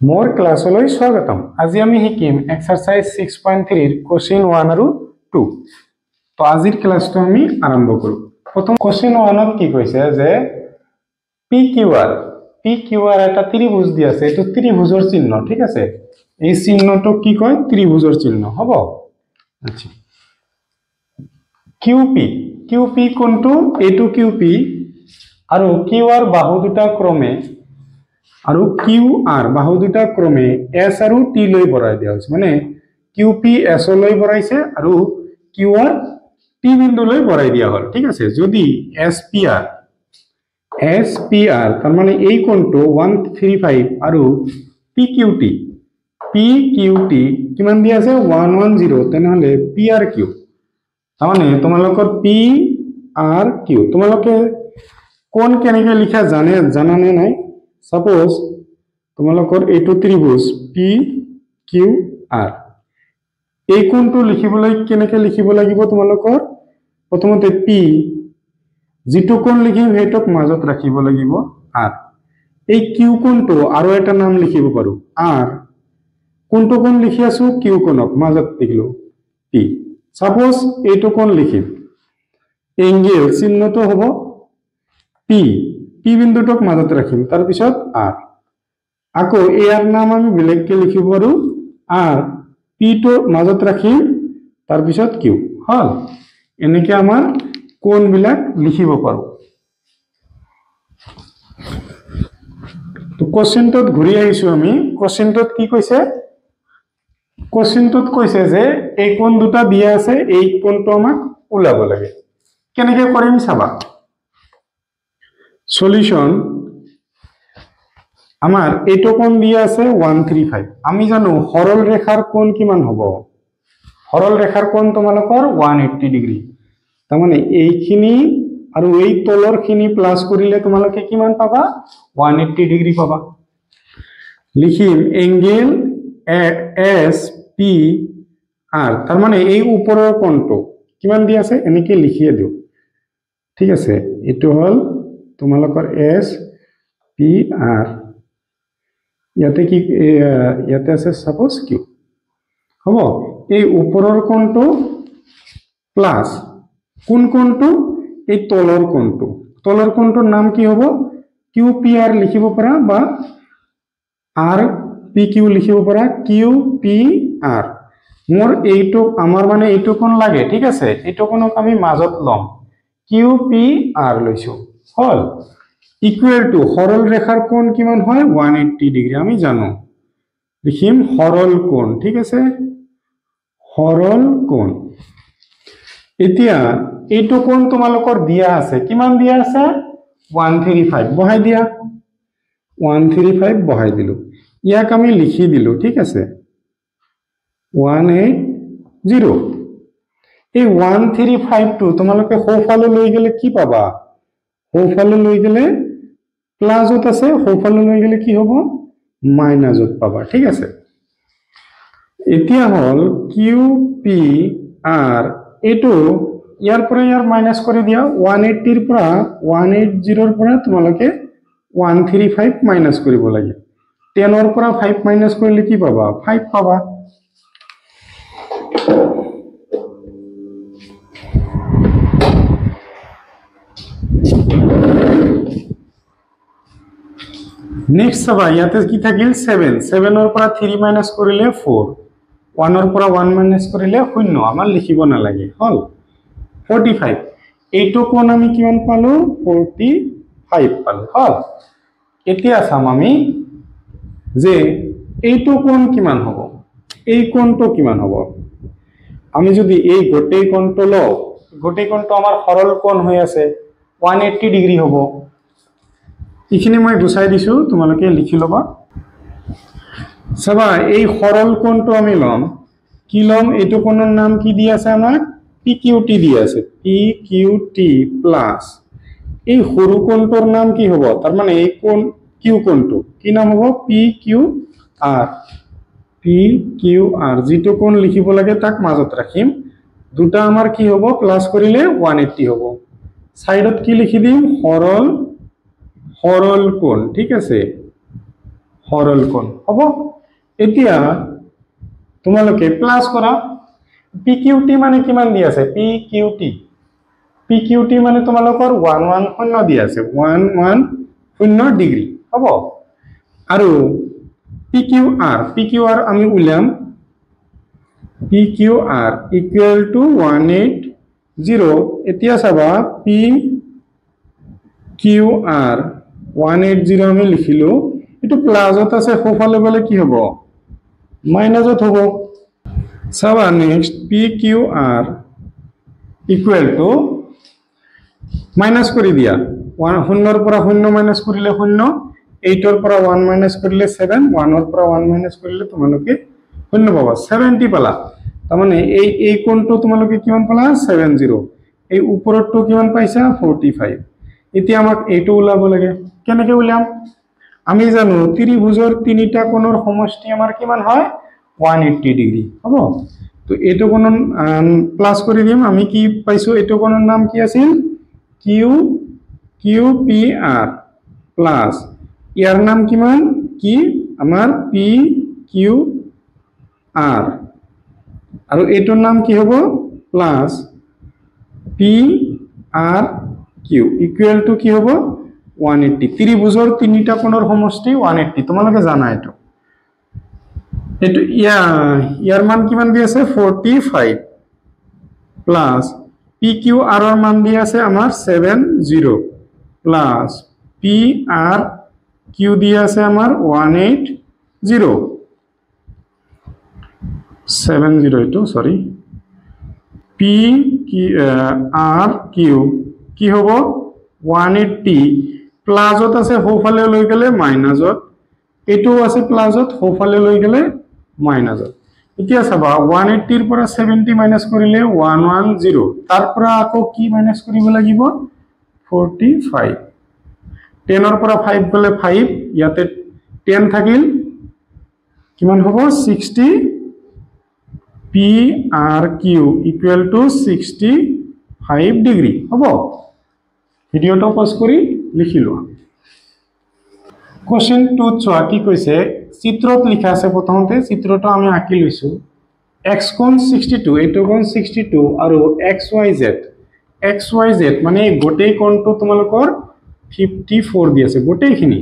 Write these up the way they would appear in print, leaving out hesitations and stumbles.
मोर क्लासলৈ স্বাগতম। আজি আমি শিকিম এক্সাৰসাইজ 6.3 এৰ কোশ্চেন 1 আৰু 2। তো আজিৰ ক্লাসটো আমি আৰম্ভ কৰো। প্ৰথম কোশ্চেন 1ত কি কৈছে যে PQR এটা ত্ৰিভুজ দি আছে, এটো ত্ৰিভুজৰ চিহ্ন, ঠিক আছে। এই চিহ্নটো কি কয়? ত্ৰিভুজৰ চিহ্ন হ'ব। আচ্ছা, QP কোনটো? এটো QP আৰু QR বাহু দুটা ক্ৰমে আৰু QR বাহু দুটা ক্ৰমে S আৰু T লৈ বৰাই দিয়া হৈছে, মানে QP S লৈ বৰাইছে আৰু QR T বিন্দু লৈ বৰাই দিয়া হ'ল, ঠিক আছে। যদি SPR তাৰ মানে এই কোণটো 135 আৰু PQT কিমান দিয়া আছে? 110, তেনেহলে PRQ তাৰ মানে তোমালোকৰ PRQ তোমালোকে কোন কেনেকৈ লিখা জানানে নাই? সাপোজ তোমালোকৰ এইটো ত্ৰিভুজ PQR, এই কোণটো লিখিবলৈ কেনেকৈ লিখিব লাগিব? তোমালোকৰ প্ৰথমতে P যেটো কোণ লিখিম হেটোক মাজত ৰাখিব লাগিব R। এই Q কোণটো আৰু এটা নাম লিখিব পাৰো R। কোনটো কোণ লিখি আছো? Q কোণক মাজত লিখিলো P। সাপোজ এইটো কোণ লিখিম, এঙ্গেল চিহ্নটো হ'ব P বিন্দুটোক মাজত ৰাখিম, তাৰ পিছত R। আকৌ এৰ নাম আমি বেলেগকে লিখিব পাৰো R, P টো মাজত ৰাখিম, তাৰ পিছত Q হল। এনেকে আমাৰ কোণ বিলাক লিখিব পাৰো। তো কোশ্চেনটোত ঘূৰি আহিছো আমি। কোশ্চেনটোত কি কৈছে? কোশ্চেনটোত কৈছে যে এই কোণ দুটা দিয়া আছে, এই কোণটো আমাক ওলাব লাগে। কেনেকৈ কৰিম চাবা। সলিউশন, আমার এইটো কোণ দিয়া আছে 135। আমি জানো সরল রেখার কোণ কিমান হ'ব? সরল রেখার কোণ তোমালোকৰ 180 ডিগ্ৰী। তাৰ মানে এইখিনি আৰু এই তলৰ খিনি প্লাস কৰিলে তোমালোকে কিমান পাবা? 180 ডিগ্ৰী পাবা। লিখিম এঙ্গেল SPR, তাৰ মানে এই ওপৰৰ কোণটো কিমান দিয়া আছে এনেকে লিখিয়ে দিও, ঠিক আছে। এটো হল তোমালোকৰ SPR, ইয়াতে কি ইয়াতে আছে সাপোজ Q হ'ব। এই ওপৰৰ কোণটো প্লাস কোন কোণটো? এই তলৰ কোণটো। তলৰ কোণটোৰ নাম কি হ'ব? QPR লিখিব পাৰা বা RPQ লিখিব পাৰা, QPR। মোৰ এইটো আমাৰ মানে এইটো কোণ লাগে, ঠিক আছে। এইটো কোণক আমি মাজত লম, QPR লৈছো হল। ইকুয়াল টু সরল রেখার কোণ কিমান হয়? 180 ডিগ্রি। আমি জানো, লিখিম সরল কোণ, ঠিক আছে। সরল কোণ। এতিয়া এইটো কোণ তোমালোকৰ দিয়া আছে, কিমান দিয়া আছে? 135 বহাই দিয়া, 135 বহাই দিলো। ইয়াক আমি লিখি দিলো, ঠিক আছে 180। এই 135 টো তোমালোকে সোঁফালে লৈ গেলে কি পাবা? সোঁফালে লৈ গেলে প্লাসত আছে, সোঁফালে লৈ গেলে কি হ'ব? মাইনাসত পাবা, ঠিক আছে। এতিয়া হল QPR, এটো ইয়াৰ পৰা ইয়াৰ মাইনাস কৰি দিয়া। 180 ৰ পৰা 180 ৰ পৰা তোমালোকে 135 মাইনাস কৰিব লাগে। 10 ৰ পৰা 5 মাইনাস কৰিলে কি পাবা? 5 পাবা। নেক্সট চাবা, ইয়াতে কি থাকিল? 7 ৰ পৰা 3 মাইনাস কৰিলে 4, 1 ৰ পৰা 1 মাইনাস কৰিলে 0, আমাৰ লিখিব নালাগে হল। 45, এইটো কোণ আমি কিমান পালো? 45 পালো হল। এতিয়া চাম আমি যে এইটো কোণ কিমান হ'ব, এই কোণটো কিমান হ'ব। আমি যদি এই গোটেই কোণটো লও, গোটেই কোণটো আমাৰ সৰল কোণ হৈ আছে, 180 ডিগ্ৰী হ'ব। এইখিনি মই গুছাই দিছো, তোমালোকে লিখি লবা। চাবা, এই সরল কোণটো আমি লম, কি লম? এইটো কোণৰ নাম কি দি আছে? আমাক PQT দি আছে, PQT প্লাস এই সৰু কোণটোৰ নাম কি হ'ব? তাৰ মানে এই কোণ Q কোণটো কি নাম হ'ব? PQR। যেটো কোণ লিখিব লাগে তাক মাজত ৰাখিম। দুটা আমাৰ কি হ'ব? প্লাস কৰিলে 180 হ'ব। সাইডত কি লিখি দিম? সৰল কোণ, ঠিক আছে। সৰল কোণ হ'ব এতিয়া তোমালোকে প্লাস কৰা PQT মানে কিমান দি আছে PQT মানে তোমালোকৰ 110 দি আছে 110 ডিগ্ৰী হ'ব আৰু PQR আমি উলিয়াম PQR equal to 180 এতিয়া চাবা PQR 180 আমি লিখিলো এটো প্লাসত আছে সোফালে গলে কি হ'ব মাইনাসত হ'ব চাবা next PQR equal to minus কৰি দিয়া 1 ৰ পৰা 0 মাইনাস কৰিলে 0 8 ৰ পৰা 1 মাইনাস কৰিলে 7 1 ৰ পৰা 1 মাইনাস কৰিলে তোমালোকে 0 পাবা 70 পালা তাৰ মানে এই কোণটো তোমালোকে কিমান পালা 70 এই ওপৰটো কিমান পাইছা 45 এতিয়া আমাক এইটো উলাব লাগে কেনেকৈ উলাম আমি জানো ত্ৰিভুজৰ তিনিটা কোণৰ সমষ্টি আমাৰ কিমান হয় 180 ডিগ্ৰী হ'ব তো এইটো কোণ প্লাস কৰি দিম আমি কি পাইছো এইটো কোণৰ নাম কি আছিল QPR প্লাস ইয়াৰ নাম কিমান কি আমাৰ PQR আৰু এইটোৰ নাম কি হ'ব প্লাস PRQ ইকুৱেল টু কি হ'ব 180 ত্ৰিভুজৰ তিনিটা কোণৰ সমষ্টি 180 তোমালোকে জানা এইটো ইয়াৰ মান কিমান দি আছে 45 প্লাস PQR ৰ মান দি আছে আমাৰ 70 প্লাস PRQ দি আছে আমাৰ 180 70 এইটো সরি PRQ কি হ'ব 180 প্লাসত আছে সোফালে লৈ গলে মাইনাসত এটো আছে প্লাসত সোফালে লৈ গলে মাইনাসত এতিয়া চাবা 180 ৰ পৰা 70 মাইনাস কৰিলে 110 তাৰ পৰা আকৌ কি মাইনাস কৰিব লাগিব 45 10 ৰ পৰা 5 গলে 5 ইয়াতে 10 থাকিল কিমান হ'ব 60 PRQ equal to 65 ডিগ্ৰী হ'ব ভিডিওটো পজ কৰি লিখিলো কোশ্চেন 2 চোৱা কি কৈছে চিত্ৰত লিখা আছে প্ৰথমতে চিত্ৰটো আমি আঁকি লৈছো x কোণ 62 এইটো কোণ 62 আৰু xyz মানে গোটেই কোণটো তোমালোকৰ 54 দি আছে গোটেইখিনি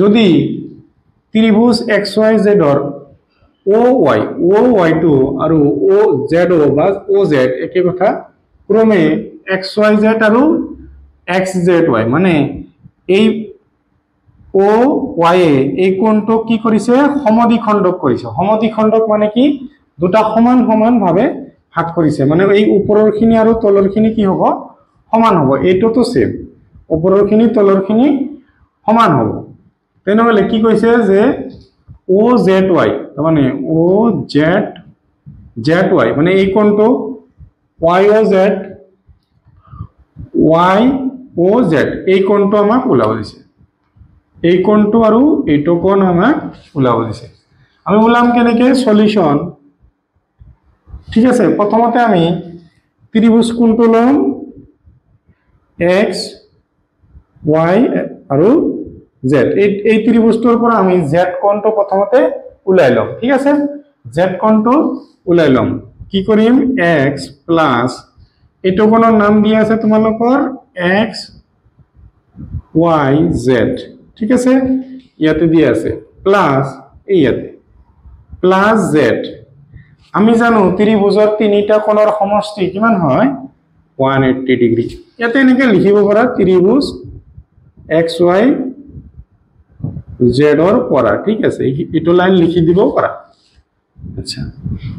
যদি ত্ৰিভুজ xyz ৰ OY টো আৰু OZO বা OZ একে কথা ক্ৰমে xyz আৰু xzy মানে এই OY এই কোণটো কি কৰিছে সমদ্বিখণ্ডক কৰিছে সমদ্বিখণ্ডক মানে কি দুটা সমান সমান ভাবে ভাগ কৰিছে মানে এই ওপৰৰখিনি আৰু তলৰখিনি কি হ'ব সমান হ'ব এইটোতো সেম ওপৰৰখিনি তলৰখিনি সমান হ'ব তেনেহলে কি কৈছে যে OZY মানে OZY মানে এই কোণটো YOZ এই কোণটো আমাক ওলাব দিছে এই কোণটো আৰু এইটো কোণ আমাক ওলাব দিছে আমি ওলাম কেনেকে সলিউশন ঠিক আছে প্ৰথমতে আমি ত্ৰিভুজ কোণটো লম x y আৰু z এই ত্ৰিভুজটোৰ পৰা আমি z কোণটো প্ৰথমতে উলাই লম ঠিক আছে z কোণটো উলাই লম কি কৰিম x প্লাস এইটো কোণৰ নাম দিয়া আছে তোমালোকৰ x y z ঠিক আছে ইয়াতে দিয়া আছে প্লাস ইয়াতে প্লাস z আমি জানো ত্ৰিভুজৰ তিনিটা কোণৰ সমষ্টি কিমান হয় 180 ডিগ্ৰী ইয়াতে এনেকে লিখিব পাৰা ত্ৰিভুজ xy z ৰ পৰা ঠিক আছে ইটো লাইন লিখি দিব পাৰা আচ্ছা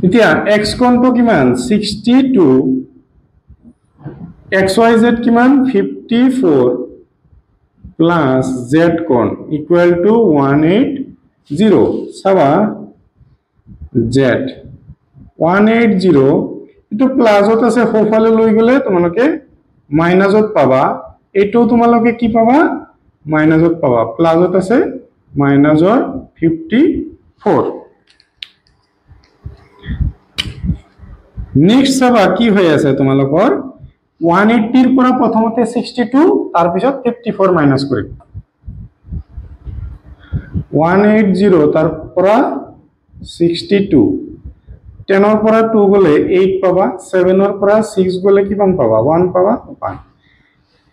এতিয়া x কোণটো কিমান 62 xyz কিমান 54 প্লাস z কোণ ইকুয়াল টু 180 সাবা z 180 এটো প্লাসত আছে সোফালে লৈ গলে তোমালোকে মাইনাসত পাবা এটো তোমালোকে কি পাবা মাইনাসত পাবা প্লাসত আছে মাইনাসৰ 54 নেক্সট সাবা কি হৈ আছে তোমালোকৰ 180 ৰ পৰা প্ৰথমতে 62 তাৰ পিছত 54 মাইনাস কৰিম 180 তাৰ পৰা 62 10 পৰা 2 গলে 8 পাবা 7 পৰা 6 গলে কি পাবা 1 পাবা 1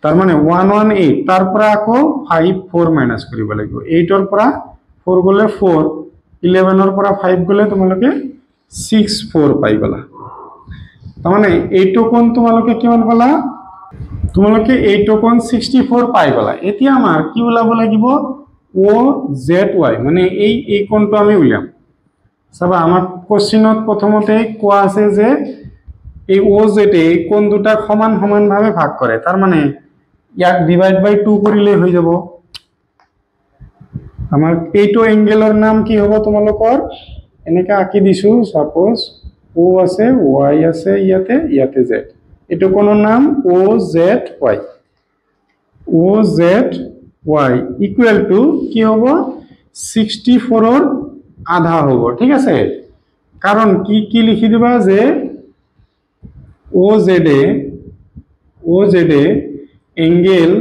তাৰ মানে 118 তাৰ পৰা আকৌ 5 4 মাইনাস কৰিব লাগিব 8 পৰা 4 গলে 4 11 পৰা 5 গলে তোমালোকে 6 4 পাই গলা তাৰ মানে এইটো কোণ তোমালোকে কিমান পালা তোমালোকে এইটো কোণ 64 পাই গলা এতিয়া আমাৰ কি ওলাব লাগিব OZY মানে এই কোণটো আমি উলিয়াম চাবা আমাৰ কোশ্চেনত প্ৰথমতে কোৱা আছে যে এই OZ এই কোণ দুটা সমান সমান ভাবে ভাগ কৰে তাৰ মানে ইয়াক ডিভাইড বাই 2 কৰিলে হৈ যাব আমাৰ এইটো এংগেলৰ নাম কি হ'ব তোমালোকৰ এনেকা আঁকি দিছো সাপোজ O আছে Y আছে ইয়াতে Z এইটো কোণৰ নাম OZY OZY ইকুয়াল টু কি হ'ব 64 ৰ আধা হ'ব ঠিক আছে কাৰণ কি লিখি দিবা যে OZ এঙ্গেল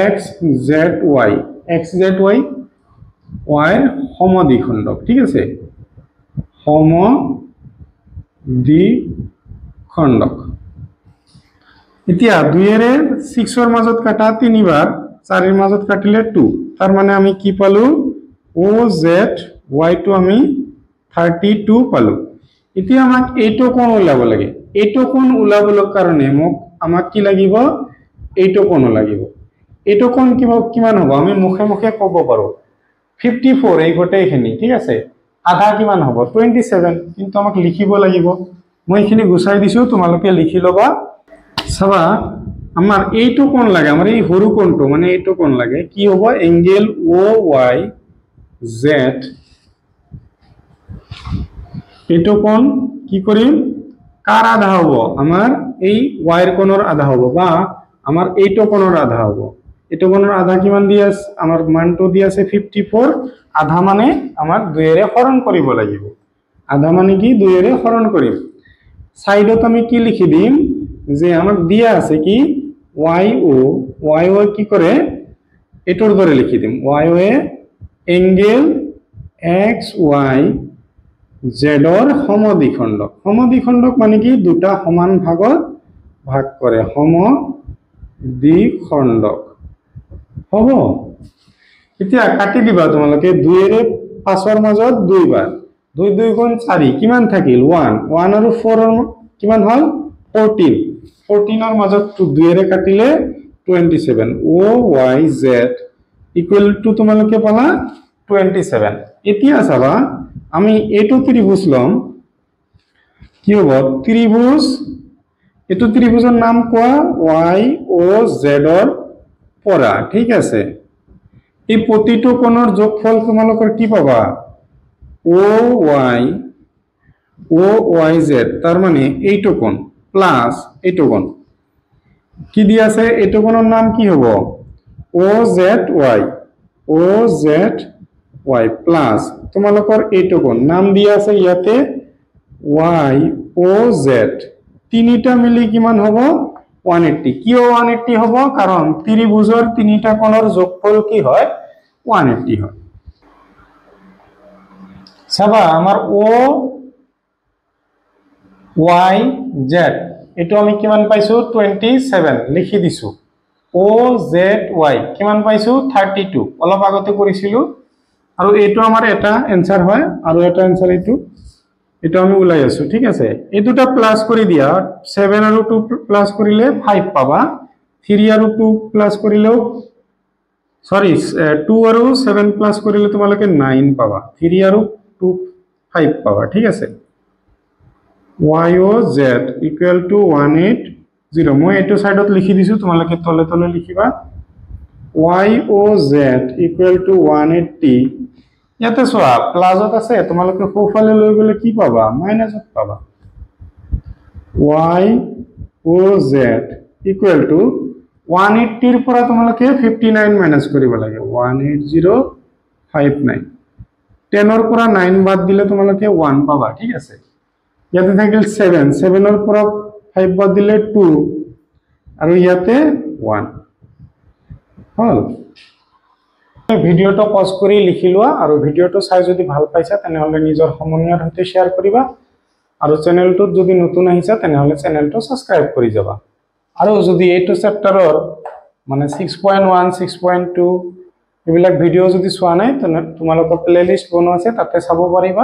XZY y সমদ্বিখণ্ডক ঠিক আছে সমদ্বিখণ্ডক এতিয়া 2 এৰে 6 ৰ মাজত কাটা 3 বাৰ 4 ৰ মাজত কাটিলে 2 তাৰ মানে আমি কি পালো OZY টো আমি 32 পালো এতিয়া আমাক এইটো কোণ ওলাব লাগে এইটো কোণ ওলাবৰ কাৰণে আমাক কি লাগিব এইটো কোণ লাগিব এইটো কোণ কিমান হ'ব আমি মুখে মুখে ক'ব পাৰো 54 এই গোটেইখিনি ঠিক আছে আধা কিমান হ'ব 27 কিন্তু আমাক লিখিব লাগিব মই এখিনি গুছাই দিছো তোমালোকে লিখি লবা চাবা আমাৰ এইটো কোণ লাগে আমাৰ এই সৰু কোণটো মানে এইটো কোণ লাগে কি হ'ব এঙ্গেল OYZ এইটো কোণ কি কৰিম কাৰ আধা হ'ব আমাৰ এই y ৰ কোণৰ আধা হ'ব বা আমাৰ এইটো কোণৰ আধা হ'ব এইটো কোণৰ আধা কিমান দি আছে আমাৰ মানটো দি আছে 54 আধা মানে আমাৰ 2 এৰে হৰণ কৰিব লাগিব আধা মানে কি 2 এৰে হৰণ কৰিম সাইডত আমি কি লিখি দিম যে আমাক দিয়া আছে কি YO কি করে এটোর ধরে লিখি দিম YO এঙ্গেল XY Z ৰ সমদ্বিখণ্ডক মানে কি দুটা সমান ভাগত ভাগ কৰে সমদ্বিখণ্ডক হ'ব এতিয়া কাটি দিবা তোমালোকে 2 এৰে 5 ৰ মাজত 2 বাৰ 2 2 গুণ 4 কিমান থাকিল 1 আৰু 4 ৰ কিমান হল 14 14 ৰ মাজত 2 এৰে কাটিলে 27 OYZ ইকুয়াল টু তোমালোকে পালা 27 এতিয়া চাবা আমি এইটো ত্রিভুজ লম কি হ'ব ত্রিভুজ এইটো ত্ৰিভুজৰ নাম কোৱা YOZ ৰ পৰা ঠিক আছে এই প্ৰতিটো কোণৰ যোগফল তোমালোকৰ কি পাবা OYZ তার মানে এইটো কোণ প্লাস এইটো কোণ কি দি আছে এইটো কোণৰ নাম কি হ'ব OZY প্লাস তোমালোকৰ এইটো কোণ নাম দি আছে ইয়াতে YOZ তিনিটা মিলি কিমান হ'ব 180 কিয় 180 হ'ব কাৰণ ত্ৰিভুজৰ তিনিটা কোণৰ যোগফল কি হয় 180 হয় চাবা আমাৰ OYZ এটো আমি কিমান পাইছো 27 লিখি দিছো OZY কিমান পাইছো 32 অলপ আগতে কৰিছিলো আৰু এটো আমাৰ এটা आंसर হয় আৰু এটা आंसर এটো আমি উলাই আছো ঠিক আছে এই দুটা প্লাস কৰি দিয়া 7 আৰু 2 প্লাস কৰিলে 5 পাবা 3 আৰু 2 প্লাস কৰিলেও সৰি 2 আৰু 7 প্লাস কৰিলে তোমালোকে 9 পাবা 3 আৰু 2 5 পাবা ঠিক আছে YOZ equal to 180 মই এটো সাইডত লিখি দিছো তোমালোকে তলে তলে লিখিবা YOZ equal to 180 ইয়াতে সোয়া প্লাসত আছে তোমালোকে সোফালে লৈ গলে কি পাবা মাইনাসত পাবা YOZ equal to 180 ৰ পৰা তোমালোকে 59 মাইনাস কৰিব লাগে 18059 10 ৰ পৰা 9 বাদ দিলে তোমালোকে 1 পাবা ঠিক আছে ইয়াতে থাকিল 7 ৰ পৰা 5 বাদ দিলে 2 আৰু ইয়াতে 1 হল ভিডিঅ'টো পজ কৰি লিখি লোৱা আৰু ভিডিঅ'টো চাই যদি ভাল পাইছা তেনেহলে নিজৰ সমনীয়াৰ সৈতে শ্বেয়াৰ কৰিবা আৰু চেনেলটোত যদি নতুন আহিছা তেনেহলে চেনেলটো সাবস্ক্ৰাইব কৰি যাবা আৰু যদি এইটো চেপ্টাৰৰ মানে 6.1 6.2 এইবিলাক ভিডিঅ' যদি চোৱা নাই তেনে তোমালোকৰ প্লেলিষ্ট বনোৱা আছে তাতে চাব পাৰিবা